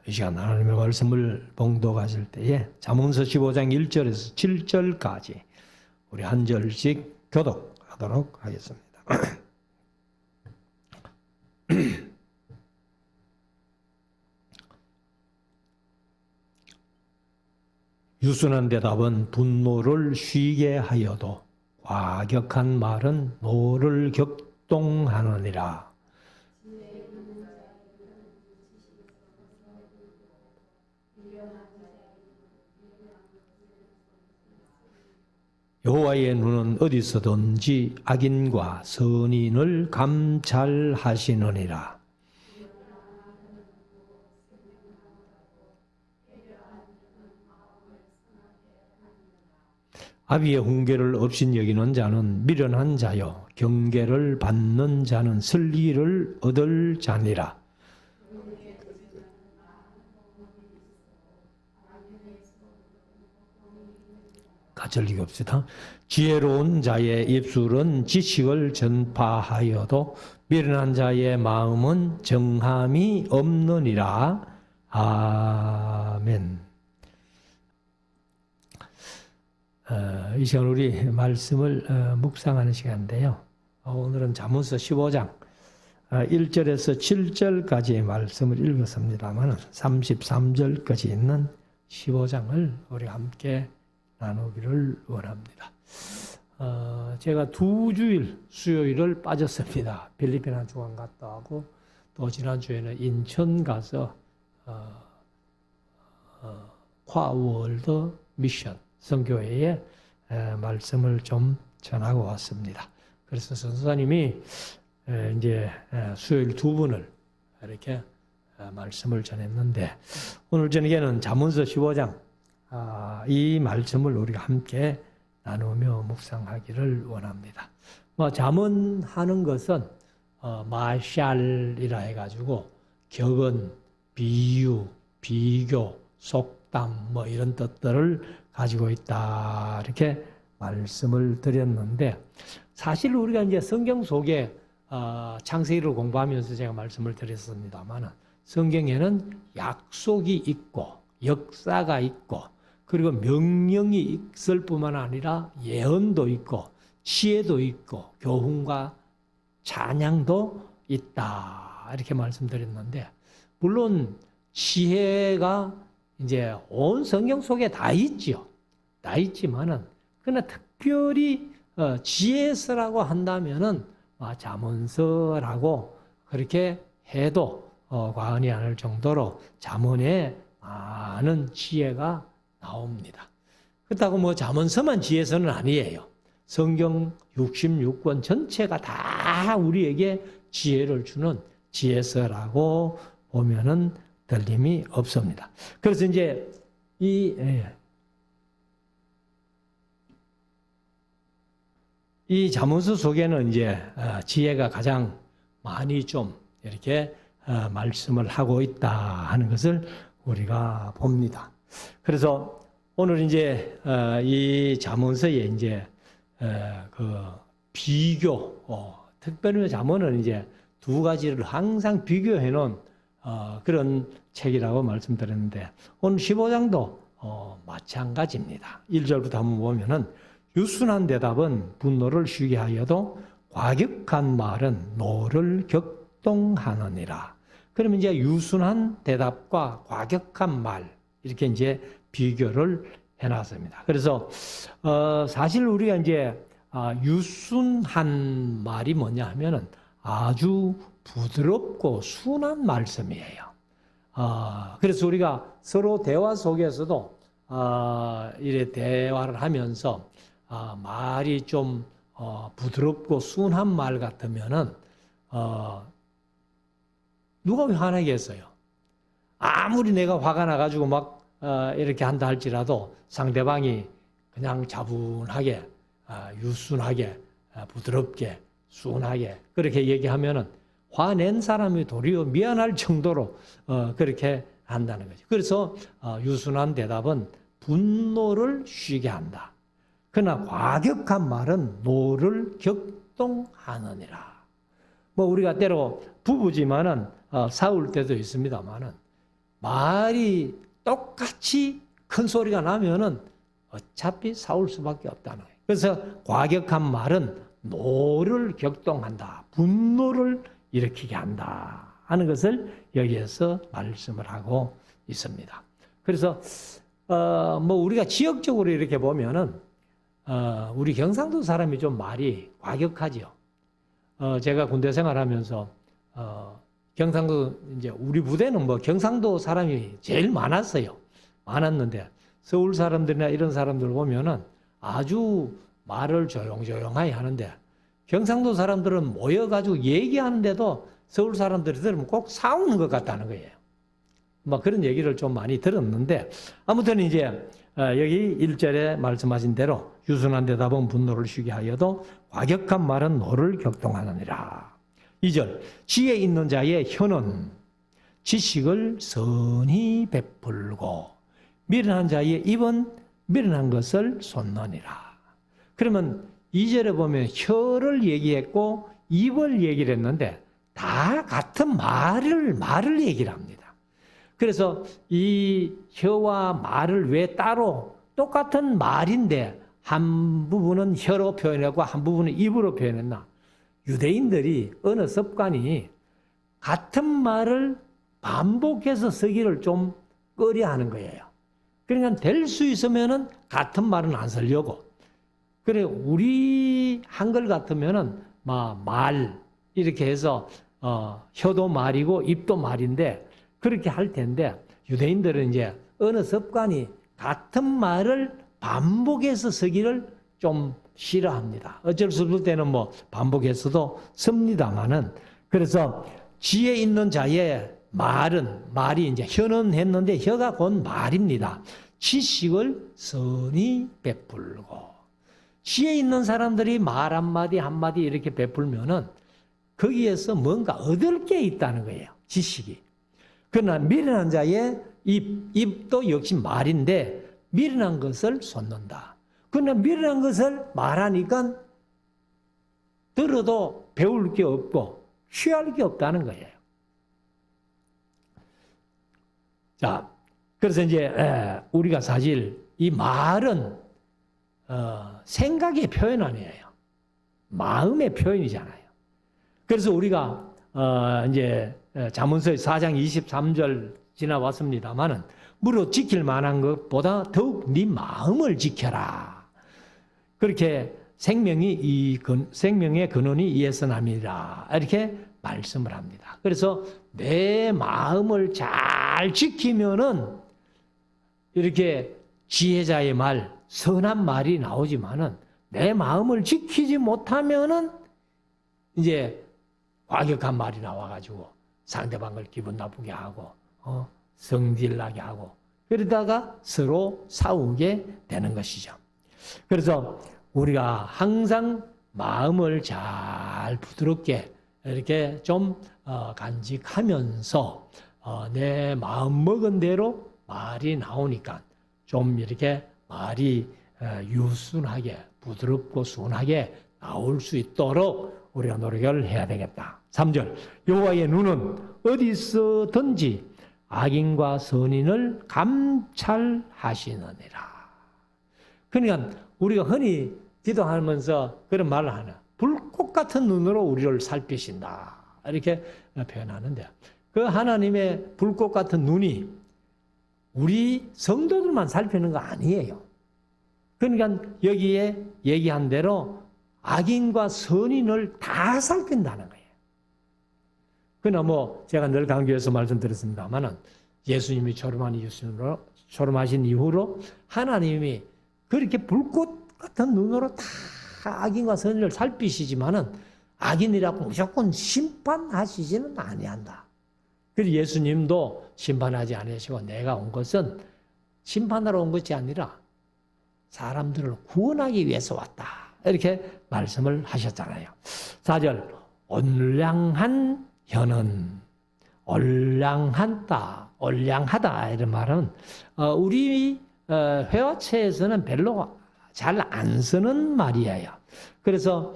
이 시간 하나님의 말씀을 봉독하실 때에 잠언서 15장 1절에서 7절까지 우리 한 절씩 교독하도록 하겠습니다. 유순한 대답은 분노를 쉬게 하여도 과격한 말은 노를 격동하느니라. 여호와의 눈은 어디서든지 악인과 선인을 감찰하시느니라. 아비의 훈계를 업신여기는 자는 미련한 자요 경계를 받는 자는 슬기를 얻을 자니라. 같이 읽읍시다. 지혜로운 자의 입술은 지식을 전파하여도 미련한 자의 마음은 정함이 없느니라. 아멘. 이 시간 우리 말씀을 묵상하는 시간인데요. 오늘은 잠언서 15장 1절에서 7절까지의 말씀을 읽었습니다만 33절까지 있는 15장을 우리 함께 나누기를 원합니다. 제가 2주일 수요일을 빠졌습니다. 필리핀 한 주간 갔다 하고 또 지난주에는 인천 가서 콰월드 미션 선교회에 말씀을 좀 전하고 왔습니다. 그래서 선사님이 이제 수요일 2분을 이렇게 말씀을 전했는데 오늘 저녁에는 잠언서 15장 이 말씀을 우리가 함께 나누며 묵상하기를 원합니다. 잠언하는 것은 마샬이라 해가지고 격언, 비유, 비교, 속담 이런 뜻들을 가지고 있다 이렇게 말씀을 드렸는데 사실 우리가 이제 성경 속에 창세기를 공부하면서 제가 말씀을 드렸습니다만 성경에는 약속이 있고 역사가 있고 그리고 명령이 있을 뿐만 아니라 예언도 있고 지혜도 있고 교훈과 찬양도 있다 이렇게 말씀드렸는데 물론 지혜가 이제 온 성경 속에 다 있죠. 다 있지만은 그러나 특별히 지혜서라고 한다면은 잠언서라고 그렇게 해도 과언이 아닐 정도로 잠언에 많은 지혜가 나옵니다. 그렇다고 잠언서만 지혜서는 아니에요. 성경 66권 전체가 다 우리에게 지혜를 주는 지혜서라고 보면은 틀림이 없습니다. 그래서 이제 이 잠언서 속에는 이제 지혜가 가장 많이 좀 이렇게 말씀을 하고 있다 하는 것을 우리가 봅니다. 그래서 오늘 이제 이 잠언서에 이제 그 비교, 특별히 잠언은 이제 두 가지를 항상 비교해 놓은 그런 책이라고 말씀드렸는데 오늘 15장도 마찬가지입니다. 1절부터 한번 보면은 유순한 대답은 분노를 쉬게 하여도 과격한 말은 노를 격동하느니라. 그러면 이제 유순한 대답과 과격한 말 이렇게 이제 비교를 해놨습니다. 그래서 사실 우리가 이제 유순한 말이 뭐냐 하면은 아주 부드럽고 순한 말씀이에요. 그래서 우리가 서로 대화 속에서도 이래 대화를 하면서 말이 좀 부드럽고 순한 말 같으면은 누가 왜 화나겠어요? 아무리 내가 화가 나가지고 막 이렇게 한다 할지라도 상대방이 그냥 차분하게 유순하게 부드럽게 순하게 그렇게 얘기하면은 화낸 사람이 도리어 미안할 정도로 그렇게 한다는 거죠. 그래서 유순한 대답은 분노를 쉬게 한다. 그러나 과격한 말은 노를 격동하느니라. 우리가 때로 부부지만은 싸울 때도 있습니다만은 말이 똑같이 큰 소리가 나면은 어차피 싸울 수밖에 없다는 거예요. 그래서 과격한 말은 노를 격동한다. 분노를 일으키게 한다 하는 것을 여기에서 말씀을 하고 있습니다. 그래서 뭐 우리가 지역적으로 이렇게 보면은 우리 경상도 사람이 좀 말이 과격하지요. 제가 군대 생활하면서 경상도 이제 우리 부대는 뭐 경상도 사람이 제일 많았어요. 많았는데 서울 사람들이나 이런 사람들 보면은 아주 말을 조용조용하게 하는데 경상도 사람들은 모여가지고 얘기하는데도 서울 사람들이 들으면 꼭 싸우는 것 같다는 거예요. 뭐 그런 얘기를 좀 많이 들었는데 아무튼 이제 여기 1절에 말씀하신 대로 유순한 대답은 분노를 쉬게 하여도 과격한 말은 노를 격동하느니라. 2절 지혜 있는 자의 혀는 지식을 선히 베풀고 미련한 자의 입은 미련한 것을 쏟느니라. 그러면 2절에 보면 혀를 얘기했고 입을 얘기를 했는데 다 같은 말을 얘기를 합니다. 그래서 이 혀와 말을 왜 따로 똑같은 말인데 한 부분은 혀로 표현하고 한 부분은 입으로 표현했나? 유대인들이 어느 습관이 같은 말을 반복해서 쓰기를 좀 꺼려하는 거예요. 그러니까 될 수 있으면은 같은 말은 안 쓰려고. 그래 우리 한글 같으면은 말 이렇게 해서 혀도 말이고 입도 말인데 그렇게 할 텐데 유대인들은 이제 어느 습관이 같은 말을 반복해서 쓰기를 좀 싫어합니다. 어쩔 수 없을 때는 뭐 반복해서도 씁니다만은 그래서 지혜 있는 자의 말이 이제 혀는 했는데 혀가 곧 말입니다. 지식을 선히 베풀고 지혜 있는 사람들이 말 한마디 한마디 이렇게 베풀면은 거기에서 뭔가 얻을 게 있다는 거예요. 지식이. 그러나 미련한 자의 입도 역시 말인데 미련한 것을 쏟는다. 그러나 미련한 것을 말하니까 들어도 배울 게 없고 취할 게 없다는 거예요. 자, 그래서 이제 우리가 사실 이 말은 생각의 표현 아니에요. 마음의 표현이잖아요. 그래서 우리가 이제 잠언서의 4장 23절 지나왔습니다만은 무릇 지킬 만한 것보다 더욱 네 마음을 지켜라. 그렇게 생명의 근원이 이에서 남이라 이렇게 말씀을 합니다. 그래서 내 마음을 잘 지키면은 이렇게 지혜자의 말, 선한 말이 나오지만은 내 마음을 지키지 못하면은 이제 과격한 말이 나와가지고 상대방을 기분 나쁘게 하고 성질나게 하고 그러다가 서로 싸우게 되는 것이죠. 그래서 우리가 항상 마음을 잘 부드럽게 이렇게 좀 간직하면서 내 마음 먹은 대로 말이 나오니까 좀 이렇게 말이 유순하게 부드럽고 순하게 나올 수 있도록 우리가 노력을 해야 되겠다. 3절 여호와의 눈은 어디서든지 악인과 선인을 감찰하시느니라. 그러니까 우리가 흔히 기도하면서 그런 말을 하나 불꽃 같은 눈으로 우리를 살피신다 이렇게 표현하는데 그 하나님의 불꽃 같은 눈이 우리 성도들만 살피는 거 아니에요. 그러니까 여기에 얘기한 대로 악인과 선인을 다 살핀다는 거예요. 그러나 뭐 제가 늘 강조해서 말씀드렸습니다만은 예수님이 초림하신 이후로 하나님이 그렇게 불꽃 같은 눈으로 다 악인과 선인을 살피시지만은 악인이라고 무조건 심판하시지는 아니한다. 그리고 예수님도 심판하지 않으시고 내가 온 것은 심판하러 온 것이 아니라 사람들을 구원하기 위해서 왔다. 이렇게 말씀을 하셨잖아요. 4절 온량한 혀는 온량하다 이런 말은 우리 회화체에서는 별로 잘 안 쓰는 말이에요. 그래서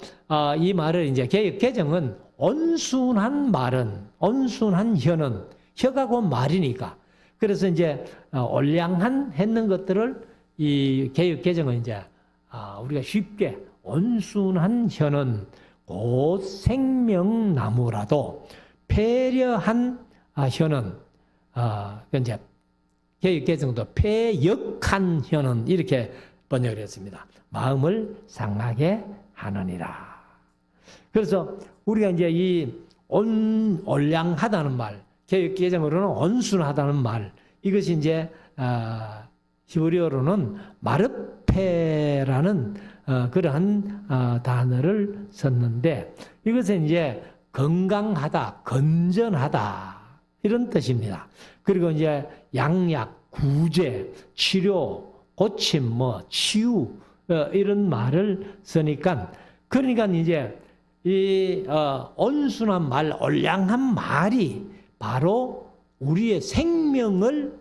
이 말을 이제 개정은 온순한 혀는 혀가 곧 말이니까 그래서 이제 올량한 했는 것들을 이 개역 개정은 이제 우리가 쉽게 온순한 혀는 곧 생명나무라도 패려한 혀는 이제 개역 개정도 패역한 혀는 이렇게 번역을 했습니다. 마음을 상하게 하느니라. 그래서 우리가 이제 이 올량하다는 말, 개역 개정으로는 온순하다는 말, 이것이 이제 히브리어로는 마르페라는 그러한 단어를 썼는데, 이것은 이제 건강하다, 건전하다 이런 뜻입니다. 그리고 이제 양약, 구제, 치료, 고침, 치유 이런 말을 쓰니까, 그러니까 이제 이 온순한 말, 올량한 말이 바로 우리의 생명을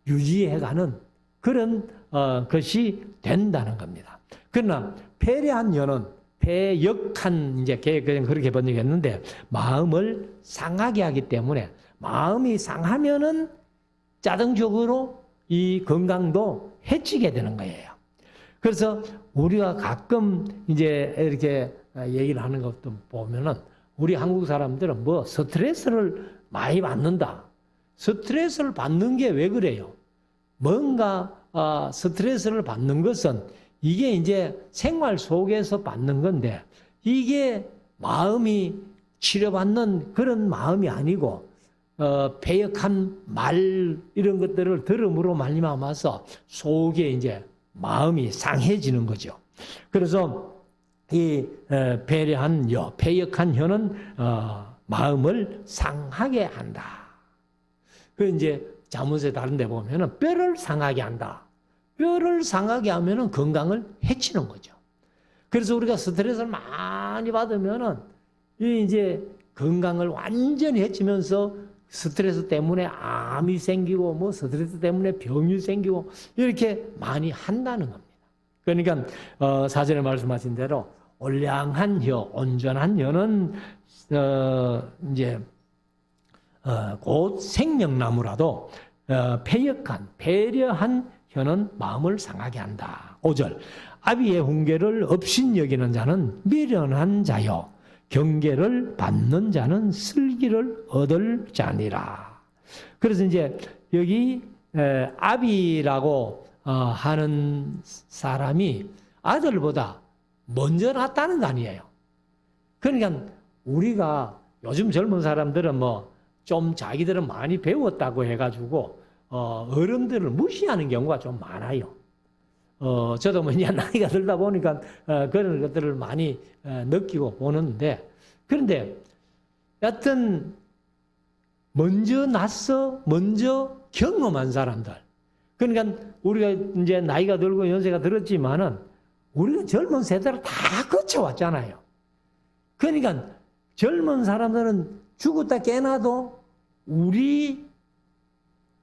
유지해가는 그런 것이 된다는 겁니다. 그러나 패례한 혀는 패역한 이제 그렇게 번역했는데, 마음을 상하게 하기 때문에 마음이 상하면은 자동적으로 이 건강도 해치게 되는 거예요. 그래서 우리가 가끔 이제 이렇게 얘기를 하는 것도 보면은, 우리 한국 사람들은 스트레스를 많이 받는다. 스트레스를 받는 게 왜 그래요? 뭔가 스트레스를 받는 것은 이게 이제 생활 속에서 받는 건데, 이게 마음이 치료받는 그런 마음이 아니고 배역한 말 이런 것들을 들음으로 말미암아서 속에 이제 마음이 상해지는 거죠. 그래서 이 배려한 혀, 배역한 혀는 마음을 상하게 한다. 그 이제 자문서에 다른 데 보면은 뼈를 상하게 한다. 뼈를 상하게 하면은 건강을 해치는 거죠. 그래서 우리가 스트레스를 많이 받으면은 이제 건강을 완전히 해치면서 스트레스 때문에 암이 생기고 스트레스 때문에 병이 생기고 이렇게 많이 한다는 겁니다. 그러니까 사전에 말씀하신 대로 올량한 혀, 온전한 혀는 이제 곧 생명나무라도 배려한 혀는 마음을 상하게 한다. 5절 아비의 훈계를 업신여기는 자는 미련한 자요 경계를 받는 자는 슬기를 얻을 자니라. 그래서 이제 여기 아비라고 하는 사람이 아들보다 먼저 낳았다는 거 아니에요. 그러니까 우리가 요즘 젊은 사람들은 좀 자기들은 많이 배웠다고 해가지고 어른들을 무시하는 경우가 좀 많아요. 저도 이제 나이가 들다 보니까 그런 것들을 많이 느끼고 보는데, 그런데 여하튼 먼저 낳아서 먼저 경험한 사람들, 그러니까 우리가 이제 나이가 들고 연세가 들었지만은 우리가 젊은 세대를 다 거쳐왔잖아요. 그러니까 젊은 사람들은 죽었다 깨나도 우리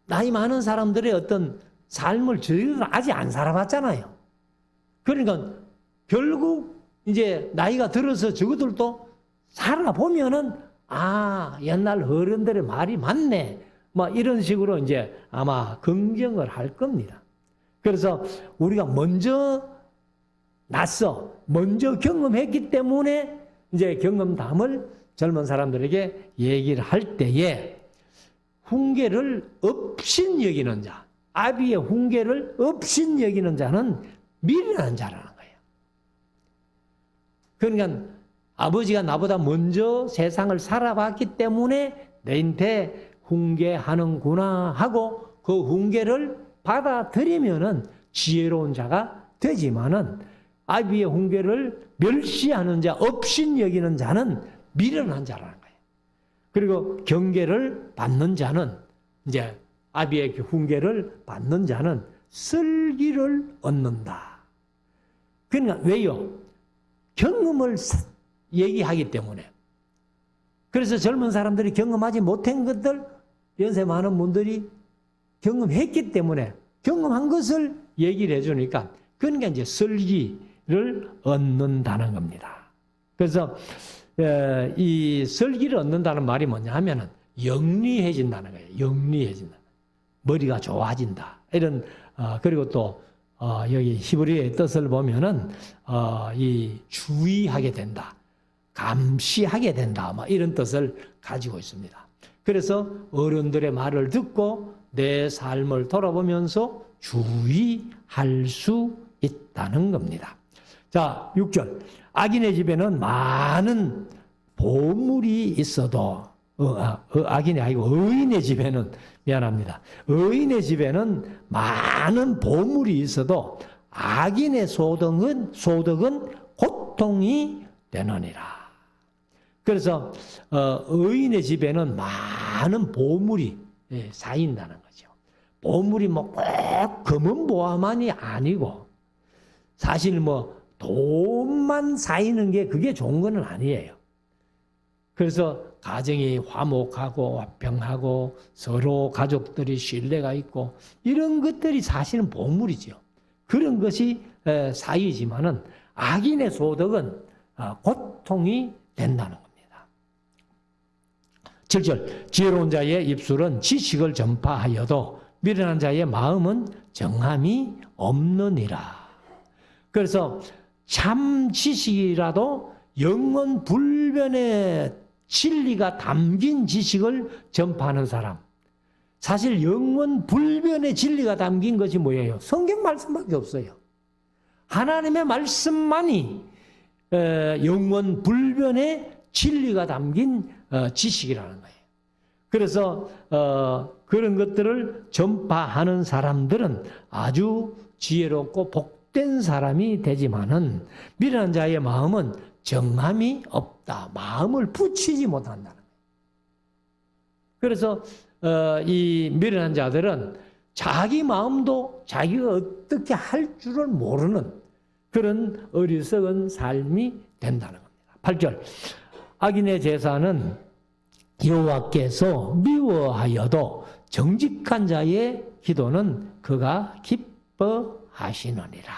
나이 많은 사람들의 어떤 삶을 저희들은 아직 안 살아봤잖아요. 그러니까 결국 이제 나이가 들어서 저것들도 살아보면은 옛날 어른들의 말이 맞네. 이런 식으로 이제 아마 긍정을 할 겁니다. 그래서 우리가 먼저 났어. 먼저 경험했기 때문에 이제 경험담을 젊은 사람들에게 얘기를 할 때에 훈계를 업신여기는 자, 아비의 훈계를 업신여기는 자는 미련한 자라는 거예요. 그러니까 아버지가 나보다 먼저 세상을 살아봤기 때문에 내한테 훈계하는구나 하고 그 훈계를 받아들이면은 지혜로운 자가 되지만은 아비의 훈계를 멸시하는 자, 업신여기는 자는 미련한 자라는 거예요. 그리고 경계를 받는 자는 이제 아비의 훈계를 받는 자는 슬기를 얻는다. 그러니까 왜요? 경험을 얘기하기 때문에. 그래서 젊은 사람들이 경험하지 못한 것들, 연세 많은 분들이 경험했기 때문에 경험한 것을 얘기를 해주니까 그러니까 이제 슬기를 얻는다는 겁니다. 그래서 이 슬기를 얻는다는 말이 뭐냐 하면은 영리해진다는 거예요. 영리해진다. 머리가 좋아진다. 이런 그리고 또 여기 히브리어의 뜻을 보면은 이 주의하게 된다, 감시하게 된다, 뭐 이런 뜻을 가지고 있습니다. 그래서 어른들의 말을 듣고 내 삶을 돌아보면서 주의할 수 있다는 겁니다. 자, 6절. 악인의 집에는 많은 보물이 있어도 악인이 아니고 의인의 집에는 미안합니다. 의인의 집에는 많은 보물이 있어도 악인의 소득은 고통이 되느니라. 그래서 의인의 집에는 많은 보물이 쌓인다는 거죠. 보물이 뭐 꼭 금은 보화만이 아니고 사실 뭐 돈만 쌓이는 게 그게 좋은 건 아니에요. 그래서 가정이 화목하고 화평하고 서로 가족들이 신뢰가 있고 이런 것들이 사실은 보물이죠. 그런 것이 쌓이지만은 악인의 소득은 고통이 된다는 겁니다. 7절. 지혜로운 자의 입술은 지식을 전파하여도 미련한 자의 마음은 정함이 없느니라. 그래서 참 지식이라도 영원 불변의 진리가 담긴 지식을 전파하는 사람. 사실 영원 불변의 진리가 담긴 것이 뭐예요? 성경 말씀밖에 없어요. 하나님의 말씀만이 영원 불변의 진리가 담긴 지식이라는 거예요. 그래서 그런 것들을 전파하는 사람들은 아주 지혜롭고 복된 사람이 되지만은 미련한 자의 마음은 정함이 없다. 마음을 붙이지 못한다는 거예요. 그래서 이 미련한 자들은 자기 마음도 자기가 어떻게 할 줄을 모르는 그런 어리석은 삶이 된다는 겁니다. 8절. 악인의 제사는 여호와께서 미워하여도 정직한 자의 기도는 그가 기뻐하시느니라.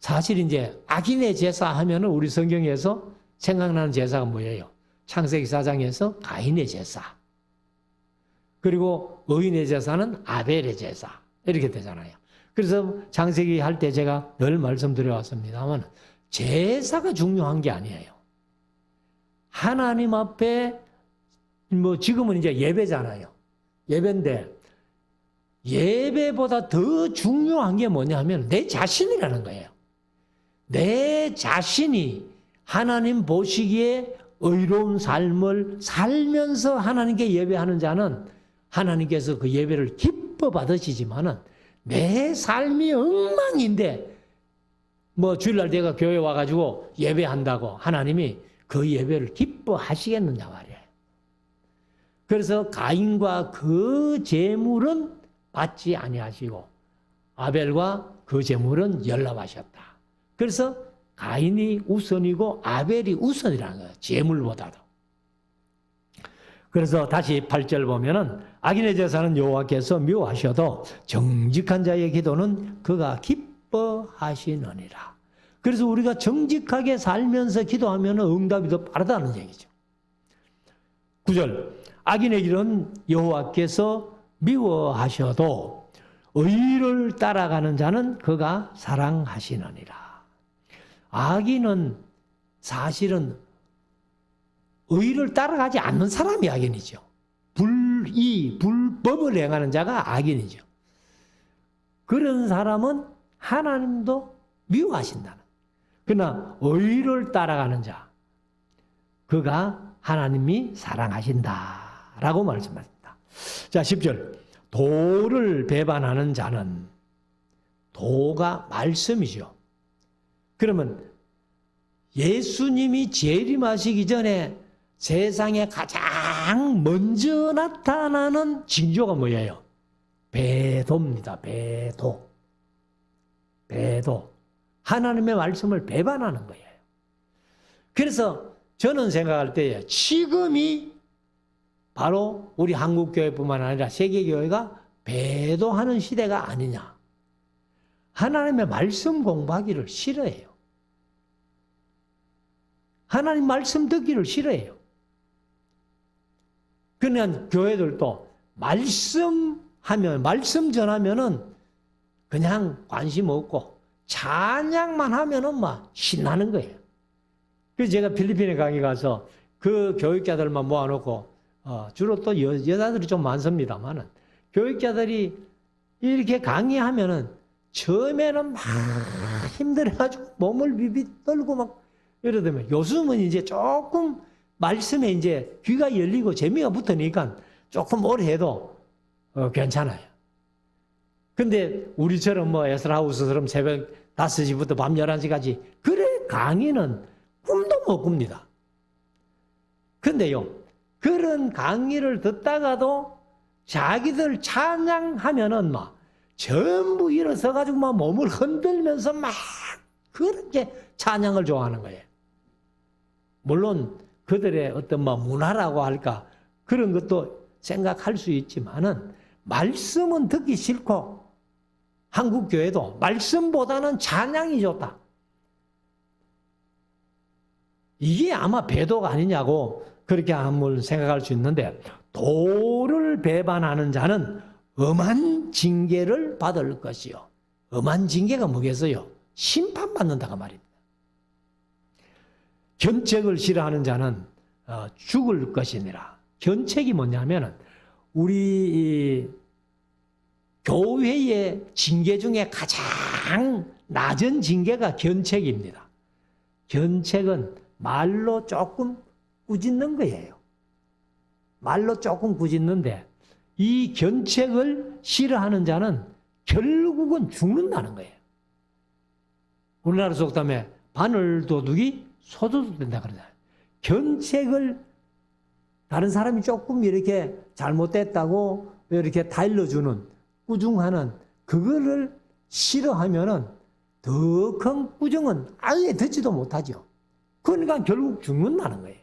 사실 이제 악인의 제사 하면은 우리 성경에서 생각나는 제사가 뭐예요? 창세기 4장에서 가인의 제사. 그리고 의인의 제사는 아벨의 제사. 이렇게 되잖아요. 그래서 창세기 할 때 제가 늘 말씀드려왔습니다만 제사가 중요한 게 아니에요. 하나님 앞에 뭐 지금은 이제 예배잖아요. 예배인데 예배보다 더 중요한 게 뭐냐면 내 자신이라는 거예요. 내 자신이 하나님 보시기에 의로운 삶을 살면서 하나님께 예배하는 자는 하나님께서 그 예배를 기뻐 받으시지만은 내 삶이 엉망인데 뭐 주일날 내가 교회 와가지고 예배한다고 하나님이 그 예배를 기뻐하시겠느냐 말이에요. 그래서 가인과 그 제물은 받지 아니하시고 아벨과 그 제물은 연락하셨다. 그래서 가인이 우선이고 아벨이 우선이라는 거예요. 제물보다도. 그래서 다시 8절 보면은 악인의 제사는 여호와께서 미워하셔도 정직한 자의 기도는 그가 기뻐하시느니라. 그래서 우리가 정직하게 살면서 기도하면 응답이 더 빠르다는 얘기죠. 9절. 악인의 길은 여호와께서 미워하셔도 의를 따라가는 자는 그가 사랑하시느니라. 악인은 사실은 의를 따라가지 않는 사람이 악인이죠. 불법을 행하는 자가 악인이죠. 그런 사람은 하나님도 미워하신다는. 그러나 의를 따라가는 자, 그가 하나님이 사랑하신다라고 말씀하십니다. 자, 10절. 도를 배반하는 자는, 도가 말씀이죠. 그러면 예수님이 재림하시기 전에 세상에 가장 먼저 나타나는 징조가 뭐예요? 배도입니다. 배도. 배도. 하나님의 말씀을 배반하는 거예요. 그래서 저는 생각할 때 지금이 바로 우리 한국교회뿐만 아니라 세계교회가 배도하는 시대가 아니냐. 하나님의 말씀 공부하기를 싫어해요. 하나님 말씀 듣기를 싫어해요. 그냥 교회들도 말씀 하면 말씀 전하면은 그냥 관심 없고 찬양만 하면은 막 신나는 거예요. 그래서 제가 필리핀에 강의 가서 그 교육자들만 모아놓고 주로 또 여자들이 좀 많습니다만은 교육자들이 이렇게 강의하면은 처음에는 막 힘들어가지고 몸을 비비 떨고 막 이러더면 요즘은 이제 조금 말씀에 이제 귀가 열리고 재미가 붙으니까 조금 오래 해도 괜찮아요. 근데 우리처럼 뭐 에스라하우스처럼 새벽 5시부터 밤 11시까지 그래 강의는 꿈도 못 꿉니다. 근데요, 그런 강의를 듣다가도 자기들 찬양하면은 막 전부 일어서가지고 막 몸을 흔들면서 막 그렇게 찬양을 좋아하는 거예요. 물론 그들의 어떤 뭐 문화라고 할까 그런 것도 생각할 수 있지만은 말씀은 듣기 싫고 한국 교회도 말씀보다는 찬양이 좋다. 이게 아마 배도가 아니냐고 그렇게 한번 생각할 수 있는데 도를 배반하는 자는 엄한 징계를 받을 것이요. 엄한 징계가 뭐겠어요? 심판받는다가 말입니다. 견책을 싫어하는 자는 죽을 것이니라. 견책이 뭐냐면은 우리 교회의 징계 중에 가장 낮은 징계가 견책입니다. 견책은 말로 조금 꾸짖는 거예요. 말로 조금 꾸짖는데 이 견책을 싫어하는 자는 결국은 죽는다는 거예요. 우리나라 속담에 바늘도둑이 소도둑 된다 그러잖아요. 견책을 다른 사람이 조금 이렇게 잘못됐다고 이렇게 달려주는 꾸중하는 그거를 싫어하면은 더 큰 꾸중은 아예 듣지도 못하죠. 그러니까 결국 죽는다는 거예요.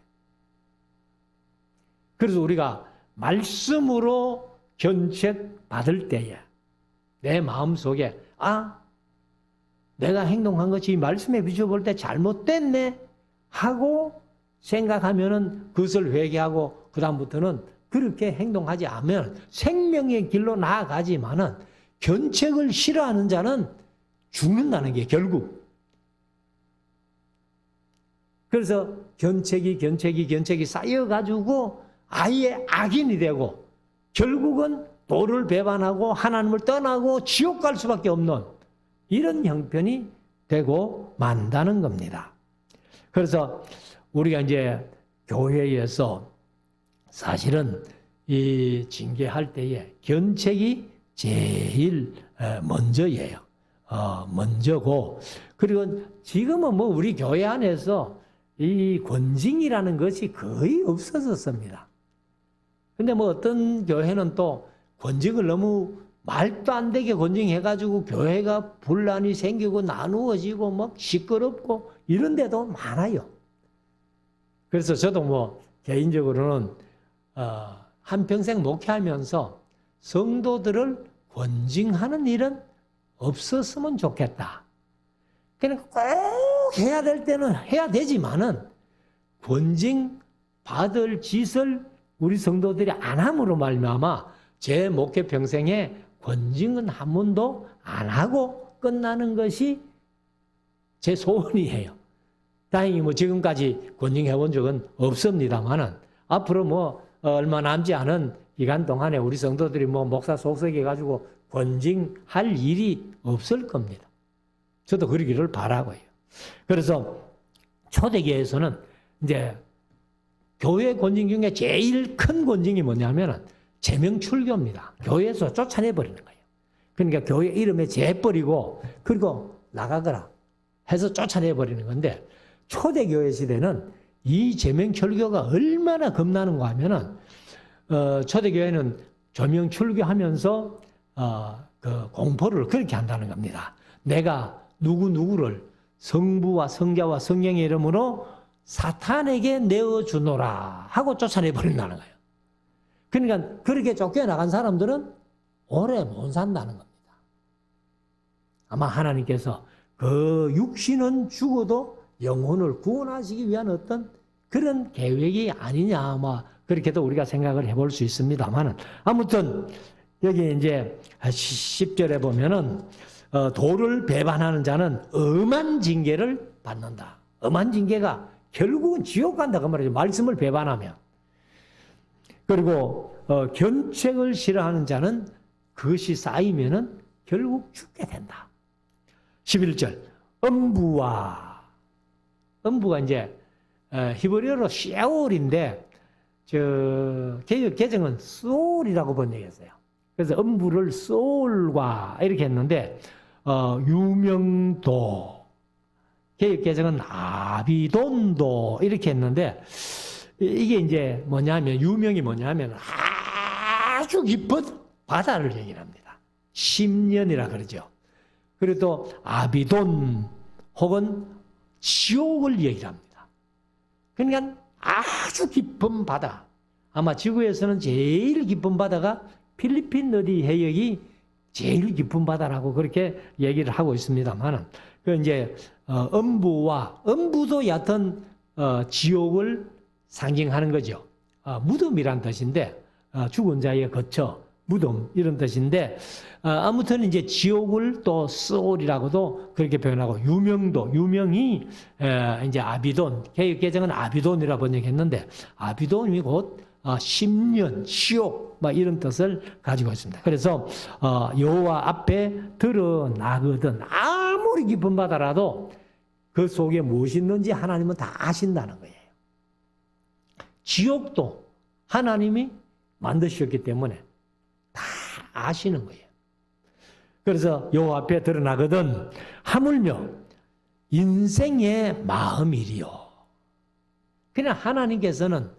그래서 우리가 말씀으로 견책 받을 때에 내 마음속에 내가 행동한 것이 말씀에 비춰볼 때 잘못됐네 하고 생각하면은 그것을 회개하고 그다음부터는 그렇게 행동하지 않으면 생명의 길로 나아가지만은 견책을 싫어하는 자는 죽는다는 게 결국. 그래서 견책이 쌓여가지고 아예 악인이 되고 결국은 도를 배반하고 하나님을 떠나고 지옥 갈 수밖에 없는 이런 형편이 되고 만다는 겁니다. 그래서 우리가 이제 교회에서 사실은 이 징계할 때에 견책이 제일 먼저예요. 먼저고, 그리고 지금은 뭐 우리 교회 안에서 이 권징이라는 것이 거의 없어졌습니다. 근데 뭐 어떤 교회는 또 권징을 너무 말도 안 되게 권징해가지고 교회가 분란이 생기고 나누어지고 막 시끄럽고 이런 데도 많아요. 그래서 저도 뭐 개인적으로는 한평생 목회하면서 성도들을 권징하는 일은 없었으면 좋겠다. 그러니까 꼭 해야 될 때는 해야 되지만은 권징 받을 짓을 우리 성도들이 안 함으로 말미암아 제 목회 평생에 권징은 한 번도 안 하고 끝나는 것이 제 소원이에요. 다행히 뭐 지금까지 권징해 본 적은 없습니다만은 앞으로 뭐 얼마 남지 않은 기간 동안에 우리 성도들이 뭐 목사 속석해 가지고 권징할 일이 없을 겁니다. 저도 그러기를 바라고요. 그래서 초대교회에서는 이제 교회 권징 중에 제일 큰 권징이 뭐냐면은 제명출교입니다. 교회에서 쫓아내버리는 거예요. 그러니까 교회 이름에 재버리고 그리고 나가거라 해서 쫓아내버리는 건데 초대교회 시대는 이 제명출교가 얼마나 겁나는가 하면은 초대교회는 조명출교하면서 그 공포를 그렇게 한다는 겁니다. 내가 누구를 성부와 성자와 성령의 이름으로 사탄에게 내어주노라 하고 쫓아내버린다는 거예요. 그러니까 그렇게 쫓겨나간 사람들은 오래 못 산다는 겁니다. 아마 하나님께서 그 육신은 죽어도 영혼을 구원하시기 위한 어떤 그런 계획이 아니냐 아마 그렇게도 우리가 생각을 해볼 수 있습니다만 아무튼 여기 이제 10절에 보면은 도를 배반하는 자는 엄한 징계를 받는다. 엄한 징계가 결국은 지옥 간다 그 말이죠. 말씀을 배반하면. 그리고 견책을 싫어하는 자는 그것이 쌓이면은 결국 죽게 된다. 11절 음부가 이제 히브리어로 쉐올인데 개역 개정은 소울이라고 번역했어요. 그래서 음부를 소울과 이렇게 했는데 유명도 개역 개정은 아비돈도 이렇게 했는데 이게 이제 뭐냐면 유명이 뭐냐면 아주 깊은 바다를 얘기합니다. 심년이라 그러죠. 그리고 또 아비돈 혹은 지옥을 얘기합니다. 그러니까 아주 깊은 바다. 아마 지구에서는 제일 깊은 바다가 필리핀 너디 해역이 제일 깊은 바다라고 그렇게 얘기를 하고 있습니다만, 그 이제 음부도 얕은 지옥을 상징하는 거죠. 무덤이란 뜻인데 죽은 자의 거처, 무덤 이런 뜻인데 아무튼 이제 지옥을 또 소울이라고도 그렇게 표현하고 유명이 이제 아비돈, 개역 개정은 아비돈이라 번역했는데 아비돈이 곧 10년 지옥 막 이런 뜻을 가지고 있습니다. 그래서 여호와 앞에 드러나거든 아무리 깊은 바다라도 그 속에 무엇이 있는지 하나님은 다 아신다는 거예요. 지옥도 하나님이 만드셨기 때문에 다 아시는 거예요. 그래서 여호와 앞에 드러나거든 하물며 인생의 마음이리요. 그냥 하나님께서는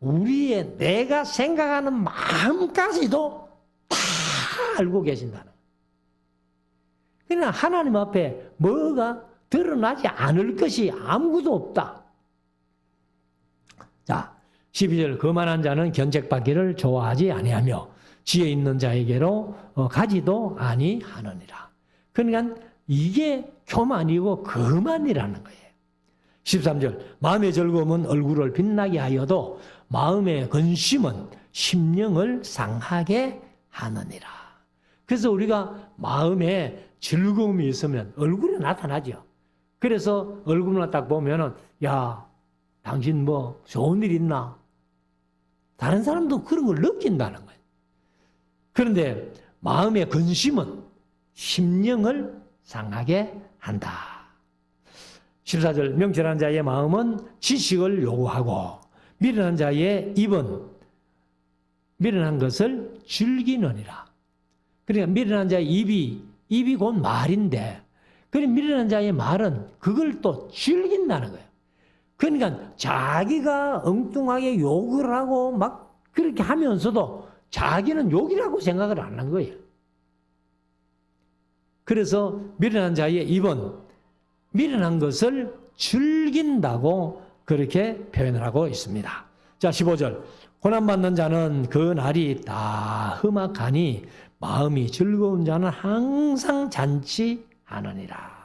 우리의 내가 생각하는 마음까지도 다 알고 계신다는 거예요. 그냥 하나님 앞에 뭐가 드러나지 않을 것이 아무것도 없다. 자, 12절 거만한 자는 견책받기를 좋아하지 아니하며 지혜 있는 자에게로 가지도 아니하느니라. 그러니까 이게 교만이고 거만이라는 거예요. 13절 마음의 즐거움은 얼굴을 빛나게 하여도 마음의 근심은 심령을 상하게 하느니라. 그래서 우리가 마음에 즐거움이 있으면 얼굴에 나타나죠. 그래서 얼굴만 딱 보면은 야 당신 뭐 좋은 일 있나? 다른 사람도 그런 걸 느낀다는 거예요. 그런데 마음의 근심은 심령을 상하게 한다. 14절 명철한 자의 마음은 지식을 요구하고 미련한 자의 입은 미련한 것을 즐기느니라. 그러니까 미련한 자의 입이 곧 말인데 그러니까 미련한 자의 말은 그걸 또 즐긴다는 거예요. 그러니까 자기가 엉뚱하게 욕을 하고 막 그렇게 하면서도 자기는 욕이라고 생각을 안 한 거예요. 그래서 미련한 자의 입은 미련한 것을 즐긴다고 그렇게 표현을 하고 있습니다. 자, 15절. 고난받는 자는 그 날이 다 험악하니 마음이 즐거운 자는 항상 잔치하느니라.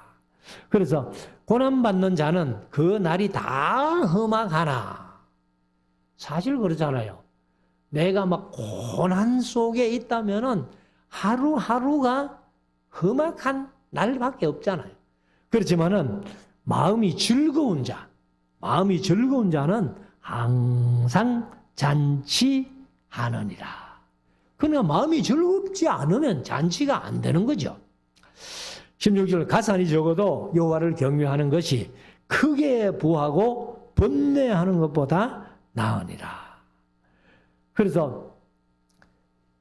그래서 고난받는 자는 그 날이 다 험악하나. 사실 그렇잖아요. 내가 막 고난 속에 있다면은 하루하루가 험악한 날밖에 없잖아요. 그렇지만은 마음이 즐거운 자는 항상 잔치하느니라. 그러니까 마음이 즐겁지 않으면 잔치가 안 되는 거죠. 16절 가산이 적어도 여호와를 경외하는 것이 크게 부하고 번뇌하는 것보다 나으니라. 그래서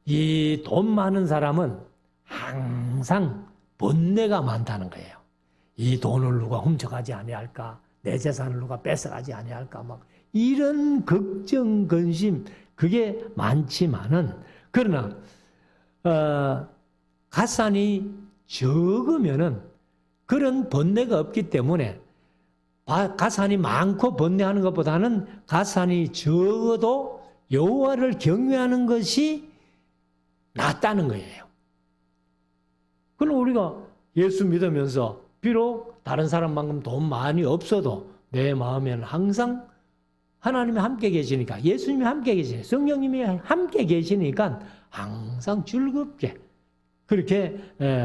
이 돈 많은 사람은 항상 번뇌가 많다는 거예요. 이 돈을 누가 훔쳐가지 아니할까? 내 재산을 누가 뺏어가지 아니할까? 막 이런 걱정, 근심 그게 많지만은 그러나 갓산이 적으면은 그런 번뇌가 없기 때문에 갓산이 많고 번뇌하는 것보다는 갓산이 적어도 여호와를 경외하는 것이 낫다는 거예요. 그럼 우리가 예수 믿으면서 비록 다른 사람만큼 돈 많이 없어도 내 마음에는 항상 하나님이 함께 계시니까, 예수님이 함께 계시니까, 성령님이 함께 계시니까 항상 즐겁게 그렇게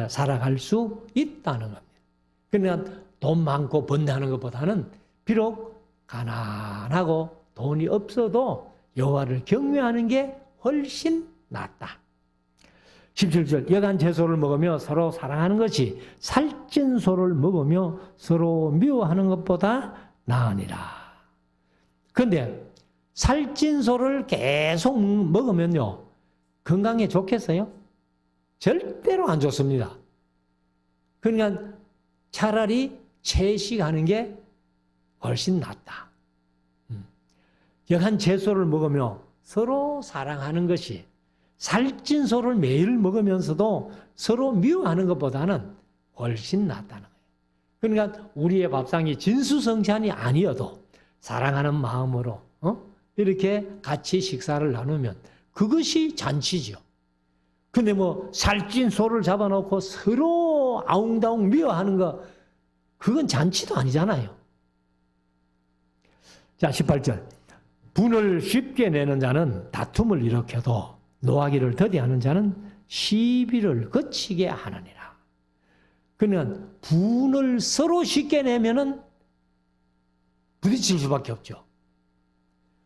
살아갈 수 있다는 겁니다. 그러니까 돈 많고 번다는 것보다는 비록 가난하고 돈이 없어도 여호와를 경외하는 게 훨씬 낫다. 17절 여간 채소를 먹으며 서로 사랑하는 것이 살찐 소를 먹으며 서로 미워하는 것보다 나으니라. 그런데 살찐 소를 계속 먹으면요 건강에 좋겠어요? 절대로 안 좋습니다. 그러니까 차라리 채식하는 게 훨씬 낫다. 여간 채소를 먹으며 서로 사랑하는 것이 살찐 소를 매일 먹으면서도 서로 미워하는 것보다는 훨씬 낫다는 거예요. 그러니까 우리의 밥상이 진수성찬이 아니어도 사랑하는 마음으로 이렇게 같이 식사를 나누면 그것이 잔치죠. 근데 뭐 살찐 소를 잡아놓고 서로 아웅다웅 미워하는 거 그건 잔치도 아니잖아요. 자, 18절. 분을 쉽게 내는 자는 다툼을 일으켜도 노하기를 더디하는 자는 시비를 거치게 하느니라. 그러면 분을 서로 쉽게 내면은 부딪힐 수밖에 없죠.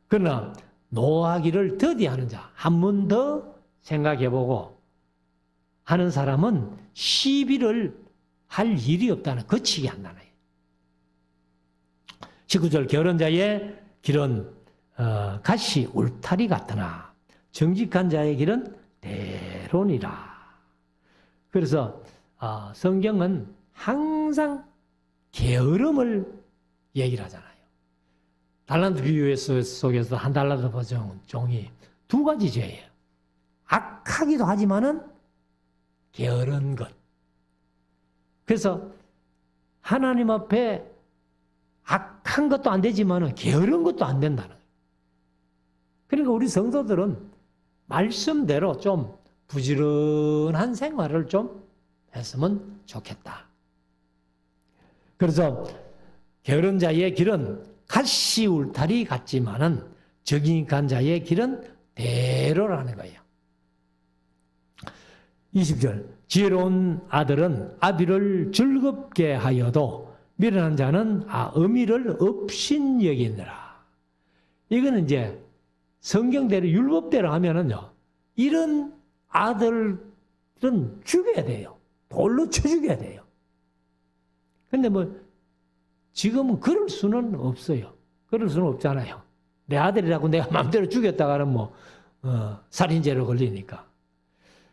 그러나 노하기를 더디하는 자, 한 번 더 생각해보고 하는 사람은 시비를 할 일이 없다는, 거치게 한다는 거예요. 19절 결혼자의 길은 가시 울타리 같으나 정직한 자의 길은 대론이라. 그래서 성경은 항상 게으름을 얘기를 하잖아요. 달란트 비유 속에서 한 달란트 종이 두 가지 죄예요. 악하기도 하지만은 게으른 것. 그래서 하나님 앞에 악한 것도 안 되지만은 게으른 것도 안 된다는 거예요. 그러니까 우리 성도들은 말씀대로 좀 부지런한 생활을 좀 했으면 좋겠다. 그래서 게으른 자의 길은 가시 울타리 같지만은 정직한 자의 길은 대로라는 거예요. 20절 지혜로운 아들은 아비를 즐겁게 하여도 미련한 자는 어미를 업신 여기느라. 이거는 이제 성경대로 율법대로 하면은요 이런 아들은 죽여야 돼요. 돌로 쳐 죽여야 돼요. 근데 뭐 지금은 그럴 수는 없어요. 그럴 수는 없잖아요. 내 아들이라고 내가 마음대로 죽였다가는 뭐 살인죄로 걸리니까.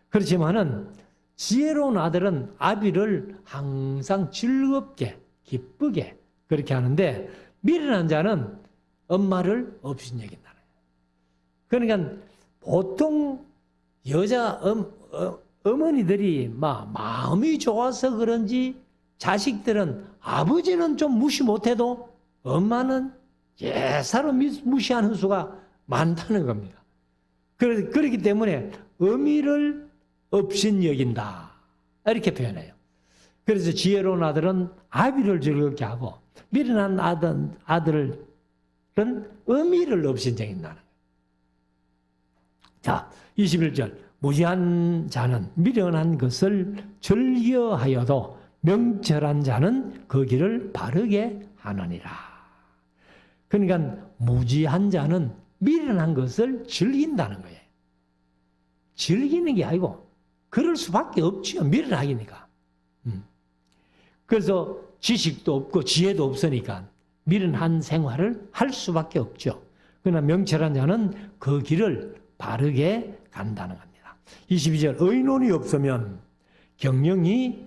그렇지만은 지혜로운 아들은 아비를 항상 즐겁게 기쁘게 그렇게 하는데 미련한 자는 엄마를 업신여긴다는 거예요. 그러니까 보통 여자 어머니들이 막 마음이 좋아서 그런지 자식들은 아버지는 좀 무시 못해도 엄마는 예사로 무시하는 수가 많다는 겁니다. 그렇기 때문에 어미를 업신여긴다 이렇게 표현해요. 그래서 지혜로운 아들은 아비를 즐겁게 하고 미련한 아들은 어미를 업신여긴다는 거예요. 자, 21절 무지한 자는 미련한 것을 즐겨하여도 명철한 자는 그 길을 바르게 하느니라. 그러니까 무지한 자는 미련한 것을 즐긴다는 거예요. 즐기는 게 아니고 그럴 수밖에 없지요. 미련하기니까. 그래서 지식도 없고 지혜도 없으니까 미련한 생활을 할 수밖에 없죠. 그러나 명철한 자는 그 길을 바르게 간다는 겁니다. 22절 의논이 없으면 경영이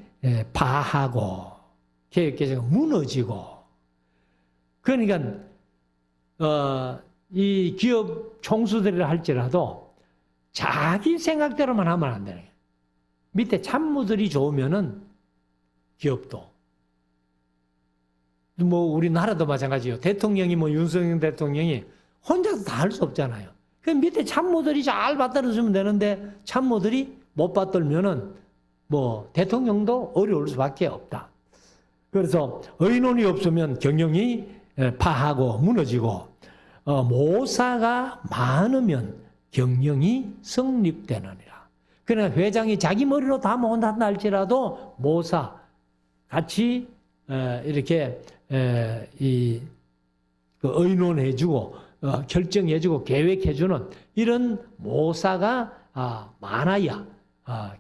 파하고 개혁개혁가 무너지고. 그러니까 이 기업 총수들이라 할지라도 자기 생각대로만 하면 안 되는 거예요. 밑에 참모들이 좋으면은 기업도 뭐 우리나라도 마찬가지예요. 대통령이 뭐 윤석열 대통령이 혼자서 다 할 수 없잖아요. 그 밑에 참모들이 잘 받들어주면 되는데 참모들이 못 받들면은 뭐 대통령도 어려울 수밖에 없다. 그래서 의논이 없으면 경영이 파하고 무너지고 모사가 많으면 경영이 성립되느니라. 그러나 회장이 자기 머리로 다 못한다 할지라도 모사 같이 이렇게 의논해주고 결정해주고 계획해주는 이런 모사가 많아야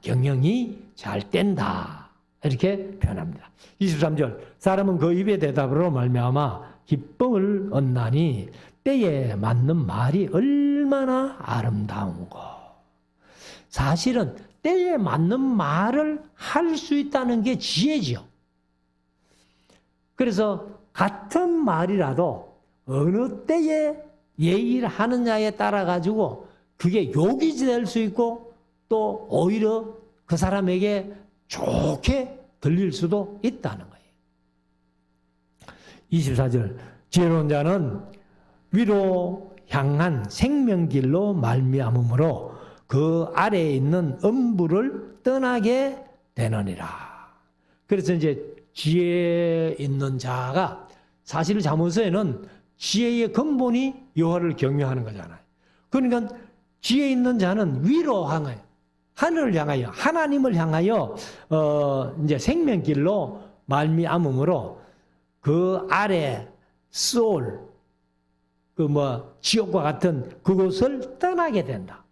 경영이 잘 된다. 이렇게 표현합니다. 23절 사람은 그 입의 대답으로 말미암아 기쁨을 얻나니 때에 맞는 말이 얼마나 아름다운고. 사실은 때에 맞는 말을 할 수 있다는 게 지혜지요. 그래서 같은 말이라도 어느 때에 예의를 하느냐에 따라 가지고 그게 욕이 될 수 있고 또 오히려 그 사람에게 좋게 들릴 수도 있다는 거예요. 24절 지혜로운 자는 위로 향한 생명길로 말미암음으로 그 아래에 있는 음부를 떠나게 되느니라. 그래서 이제 지혜 있는 자가 사실 잠언서에는 지혜의 근본이 여호와를 경외하는 거잖아요. 그러니까 지혜 있는 자는 위로 향하여 하늘을 향하여 하나님을 향하여 이제 생명길로 말미암음으로 그 아래 소울 지옥과 같은 그곳을 떠나게 된다.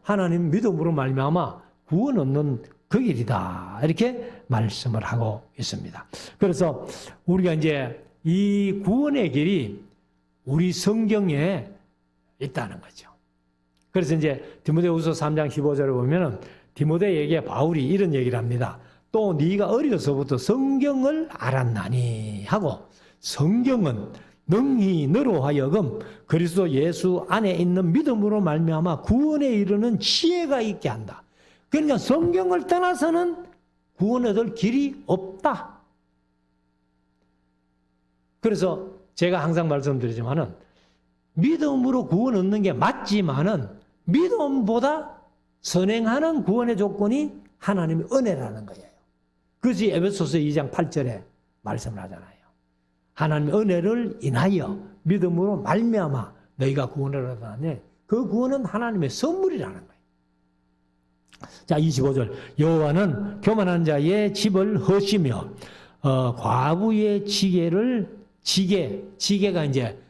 하나님 믿음으로 말미암아 구원 얻는 그 길이다. 이렇게 말씀을 하고 있습니다. 그래서 우리가 이제 이 구원의 길이 우리 성경에 있다는 거죠. 그래서 이제 디모데후서 3장 15절에 보면은 디모데에게 바울이 이런 얘기를 합니다. 또 네가 어려서부터 성경을 알았나니 하고 성경은 능히 너로 하여금 그리스도 예수 안에 있는 믿음으로 말미암아 구원에 이르는 지혜가 있게 한다. 그러니까 성경을 떠나서는 구원 얻을 길이 없다. 그래서 제가 항상 말씀드리지만은 믿음으로 구원 얻는 게 맞지만은 믿음보다 선행하는 구원의 조건이 하나님의 은혜라는 거예요. 그것이 에베소서 2장 8절에 말씀을 하잖아요. 하나님의 은혜를 인하여 믿음으로 말미암아 너희가 구원을 얻었다니 그 구원은 하나님의 선물이라는 거예요. 자, 25절 여호와는 교만한 자의 집을 허시며 과부의 지게가 이제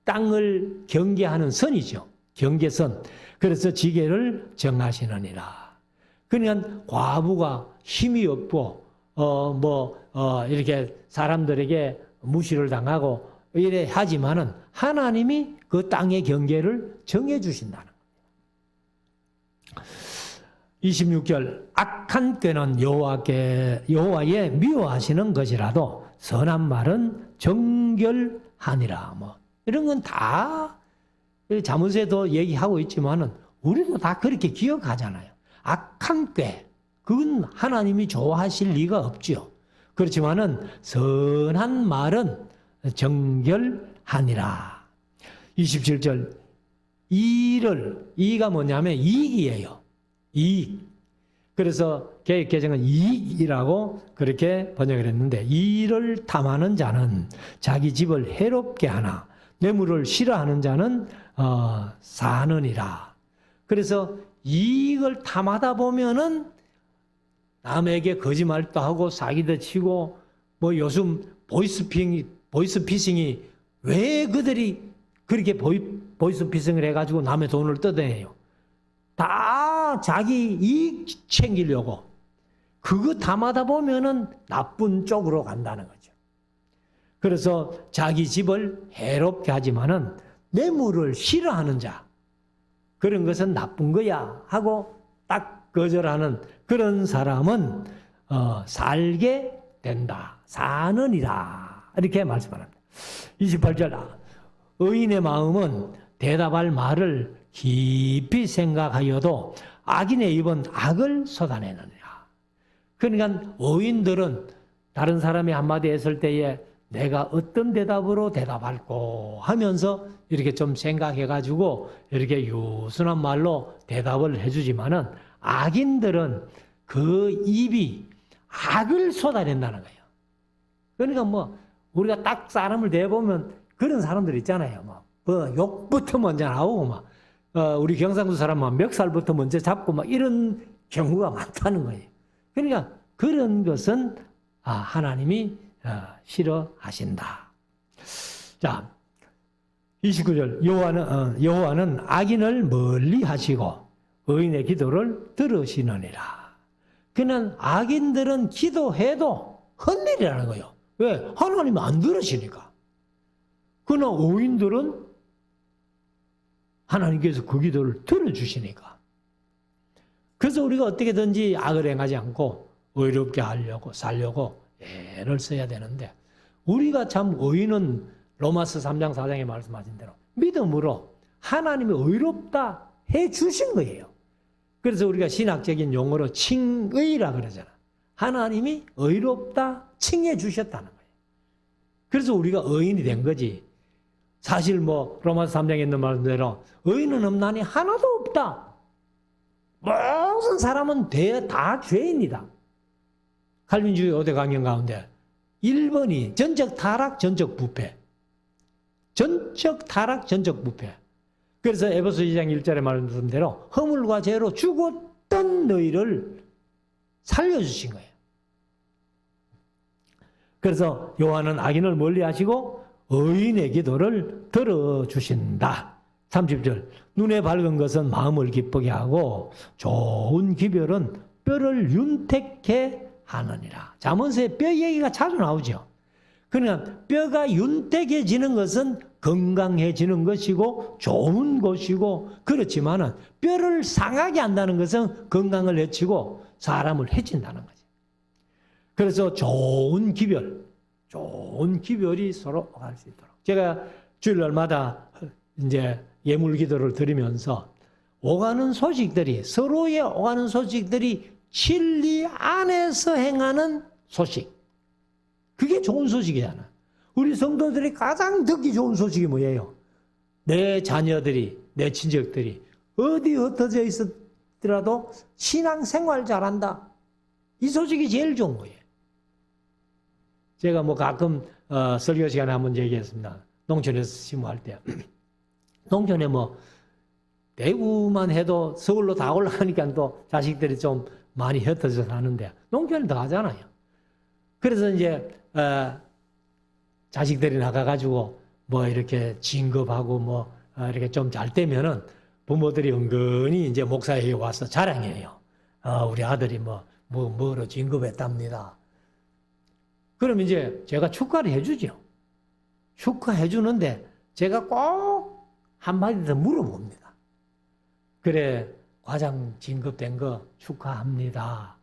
땅을 경계하는 선이죠. 경계선. 그래서 지게를 정하시느니라. 그러니까 과부가 힘이 없고 이렇게 사람들에게 무시를 당하고 이래 하지만은 하나님이 그 땅의 경계를 정해 주신다는 거예요. 26절 악한 꾀는 여호와의 미워하시는 것이라도 선한 말은 정결하니라. 이런 건 다 잠언서에도 얘기하고 있지만은 우리도 다 그렇게 기억하잖아요. 악한 꾀 그건 하나님이 좋아하실 리가 없지요. 그렇지만은 선한 말은 정결하니라. 27절 이가 뭐냐면 이익이에요. 이익. 그래서 개혁개정은 이익이라고 그렇게 번역을 했는데 이를 탐하는 자는 자기 집을 해롭게 하나 뇌물을 싫어하는 자는 사느니라. 그래서 이익을 탐하다 보면은 남에게 거짓말도 하고 사기도 치고 요즘 보이스피싱이 왜 그들이 그렇게 보이스피싱을 해가지고 남의 돈을 뜯어내요. 다 자기 이익 챙기려고 그거 탐하다 보면은 나쁜 쪽으로 간다는 거죠. 그래서 자기 집을 해롭게 하지만은 뇌물을 싫어하는 자 그런 것은 나쁜 거야 하고 딱 거절하는 그런 사람은 살게 된다. 사느니라. 이렇게 말씀합니다. 28절 의인의 마음은 대답할 말을 깊이 생각하여도 악인의 입은 악을 쏟아내느니라. 그러니까 의인들은 다른 사람이 한마디 했을 때에 내가 어떤 대답으로 대답할까 하면서 이렇게 좀 생각해가지고 이렇게 유순한 말로 대답을 해주지만은 악인들은 그 입이 악을 쏟아낸다는 거예요. 그러니까 우리가 딱 사람을 대보면 그런 사람들 있잖아요. 뭐 욕부터 먼저 나오고 우리 경상도 사람은 멱살부터 먼저 잡고 이런 경우가 많다는 거예요. 그러니까 그런 것은 하나님이 싫어하신다. 자, 29절 여호와는 악인을 멀리 하시고 의인의 기도를 들으시느니라. 그는 악인들은 기도해도 헛일이라는 거예요. 왜? 하나님이 안 들으시니까. 그러나 의인들은 하나님께서 그 기도를 들어주시니까. 그래서 우리가 어떻게든지 악을 행하지 않고 의롭게 하려고 살려고 애를 써야 되는데, 우리가 참 의인은 로마서 3장 4장에 말씀하신 대로 믿음으로 하나님이 의롭다 해 주신 거예요. 그래서 우리가 신학적인 용어로 칭의라 그러잖아. 하나님이 의롭다 칭해 주셨다는 거예요. 그래서 우리가 의인이 된 거지. 사실 로마서 3장에 있는 말대로 의인은 없나니 하나도 없다. 모든 사람은 다 죄인이다. 칼빈주의 5대 강령 가운데 1번이 전적 타락, 전적 부패. 전적 타락, 전적 부패. 그래서 에베소 2장 1절에 말씀드린 대로 허물과 죄로 죽었던 너희를 살려주신 거예요. 그래서 여호와는 악인을 멀리하시고 의인의 기도를 들어주신다. 30절 눈에 밝은 것은 마음을 기쁘게 하고 좋은 기별은 뼈를 윤택해 하느니라. 잠언서에 뼈 얘기가 자주 나오죠. 그러니까 뼈가 윤택해지는 것은 건강해지는 것이고 좋은 것이고, 그렇지만은 뼈를 상하게 한다는 것은 건강을 해치고 사람을 해친다는 거죠. 그래서 좋은 기별이 서로 갈 수 있도록. 제가 주일날마다 이제 예물 기도를 드리면서 서로의 오가는 소식들이 진리 안에서 행하는 소식. 그게 좋은 소식이잖아. 우리 성도들이 가장 듣기 좋은 소식이 뭐예요? 내 자녀들이, 내 친척들이 어디 흩어져 있었더라도 신앙생활 잘한다. 이 소식이 제일 좋은 거예요. 제가 가끔 설교 시간에 한번 얘기했습니다. 농촌에서 심부할 때. 농촌에 대구만 해도 서울로 다 올라가니까 또 자식들이 좀 많이 흩어져 사는데 농촌에 더 하잖아요. 그래서 이제 자식들이 나가가지고 이렇게 진급하고 이렇게 좀 잘 되면은 부모들이 은근히 이제 목사에게 와서 자랑해요. 우리 아들이 뭐로 진급했답니다. 그럼 이제 제가 축하를 해주죠. 축하해주는데 제가 꼭 한마디 더 물어봅니다. 그래, 과장 진급된 거 축하합니다.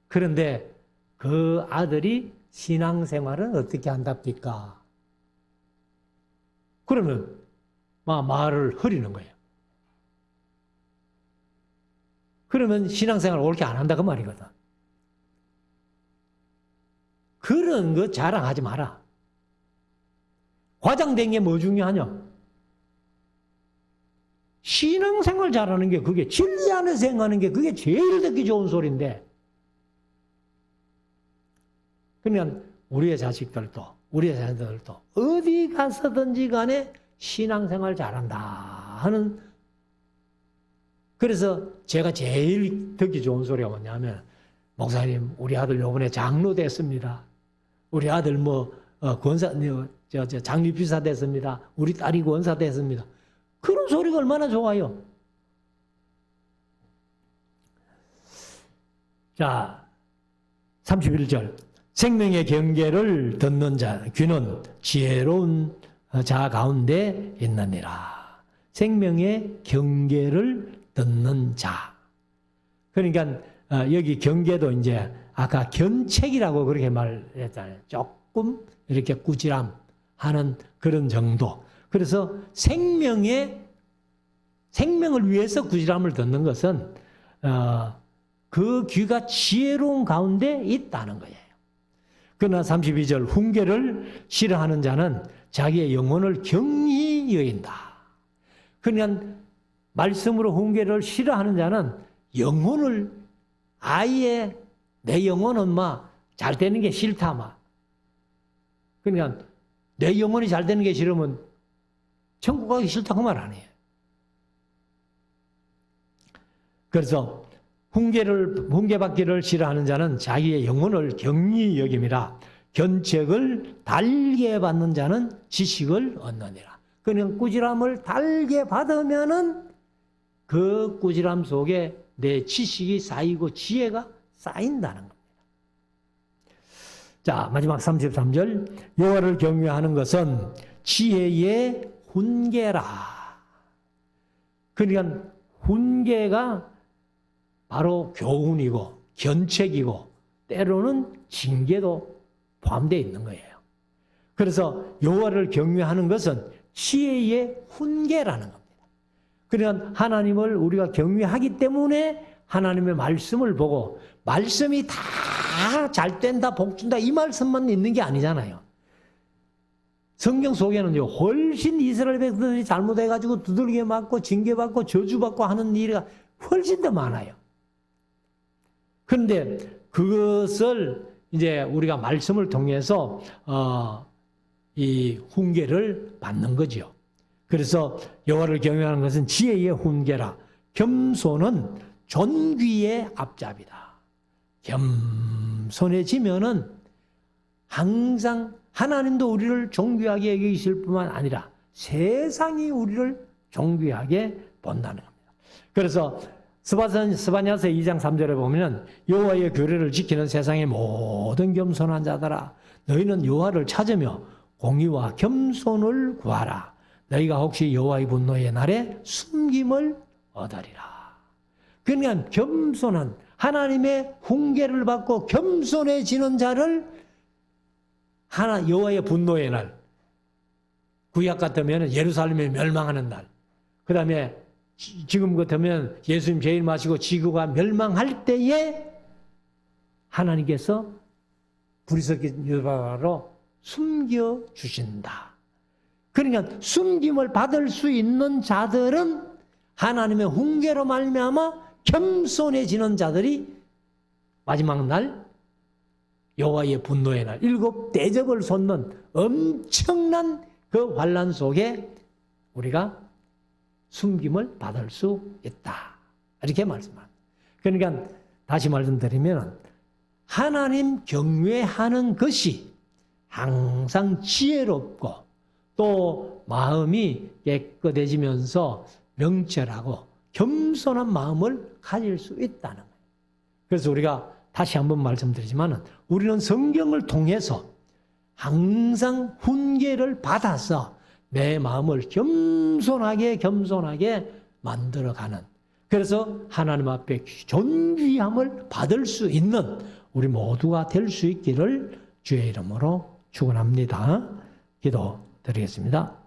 그런데 그 아들이 신앙생활은 어떻게 한답니까? 그러면 말을 흐리는 거예요. 그러면 신앙생활을 옳게 안 한다 그 말이거든. 그런 거 자랑하지 마라. 과장된 게 뭐 중요하냐? 신앙생활 잘하는 게, 그게 진리 안에서 행하는 게 그게 제일 듣기 좋은 소리인데, 그러면 우리의 자식들도 우리의 자녀들도 어디 가서든지 간에 신앙생활 잘한다 하는. 그래서 제가 제일 듣기 좋은 소리가 뭐냐면, 목사님 우리 아들 요번에 장로 됐습니다. 우리 아들 권사 장립비사 됐습니다. 우리 딸이 권사 됐습니다. 그런 소리가 얼마나 좋아요. 자, 31절 생명의 경계를 듣는 자 귀는 지혜로운 자 가운데 있느니라. 생명의 경계를 듣는 자. 그러니까 여기 경계도 이제 아까 견책이라고 그렇게 말했잖아요. 조금 이렇게 꾸지람 하는 그런 정도. 그래서 생명을 위해서 꾸지람을 듣는 것은 그 귀가 지혜로운 가운데 있다는 거예요. 그러나 32절 훈계를 싫어하는 자는 자기의 영혼을 경히 여긴다. 그러니까 말씀으로 훈계를 싫어하는 자는 영혼을 아예 내 영혼은 잘 되는 게 싫다. 그러니까 내 영혼이 잘 되는 게 싫으면 천국 가기 싫다고 말 아니에요. 그래서 훈계받기를 싫어하는 자는 자기의 영혼을 경히 여김이라. 견책을 달게 받는 자는 지식을 얻느니라. 그냥 꾸지람을 달게 받으면은 그 꾸지람 속에 내 지식이 쌓이고 지혜가 쌓인다는 겁니다. 자, 마지막 33절. 여호와를 경외하는 것은 지혜의 훈계라. 그러니까 훈계가 바로 교훈이고 견책이고 때로는 징계도 포함되어 있는 거예요. 그래서 여호와를 경외하는 것은 지혜의 훈계라는 겁니다. 그러니까 하나님을 우리가 경외하기 때문에 하나님의 말씀을 보고 말씀이 다 잘 된다, 복 준다 이 말씀만 있는 게 아니잖아요. 성경 속에는요, 훨씬 이스라엘 백성들이 잘못해가지고 두들겨 맞고 징계받고 저주받고 하는 일이 훨씬 더 많아요. 그런데 그것을 이제 우리가 말씀을 통해서 이 훈계를 받는 거죠. 그래서 여호와를 경외하는 것은 지혜의 훈계라. 겸손은 존귀의 앞잡이다. 겸손해지면은 항상 하나님도 우리를 존귀하게 여기실 뿐만 아니라 세상이 우리를 존귀하게 본다는 겁니다. 그래서 스바냐서 2장 3절에 보면 여호와의 규례를 지키는 세상의 모든 겸손한 자들아, 너희는 여호와를 찾으며 공의와 겸손을 구하라. 너희가 혹시 여호와의 분노의 날에 숨김을 얻으리라. 그러니까 겸손한 하나님의 훈계를 받고 겸손해지는 자를 여호와의 분노의 날, 구약 같으면 예루살렘이 멸망하는 날, 그 다음에 지금 같으면 예수님 제일 마시고 지구가 멸망할 때에 하나님께서 불이 섞인 유바로 숨겨주신다. 그러니까 숨김을 받을 수 있는 자들은 하나님의 훈계로 말미암아 겸손해지는 자들이 마지막 날 여호와의 분노의 날 7 대접을 쏟는 엄청난 그 환난 속에 우리가 숨김을 받을 수 있다. 이렇게 말씀합니다. 그러니까 다시 말씀드리면 하나님 경외하는 것이 항상 지혜롭고 또 마음이 깨끗해지면서 명철하고 겸손한 마음을 가질 수 있다는 거예요. 그래서 우리가 다시 한번 말씀드리지만 우리는 성경을 통해서 항상 훈계를 받아서 내 마음을 겸손하게 만들어가는, 그래서 하나님 앞에 존귀함을 받을 수 있는 우리 모두가 될 수 있기를 주의 이름으로 축원합니다. 기도드리겠습니다.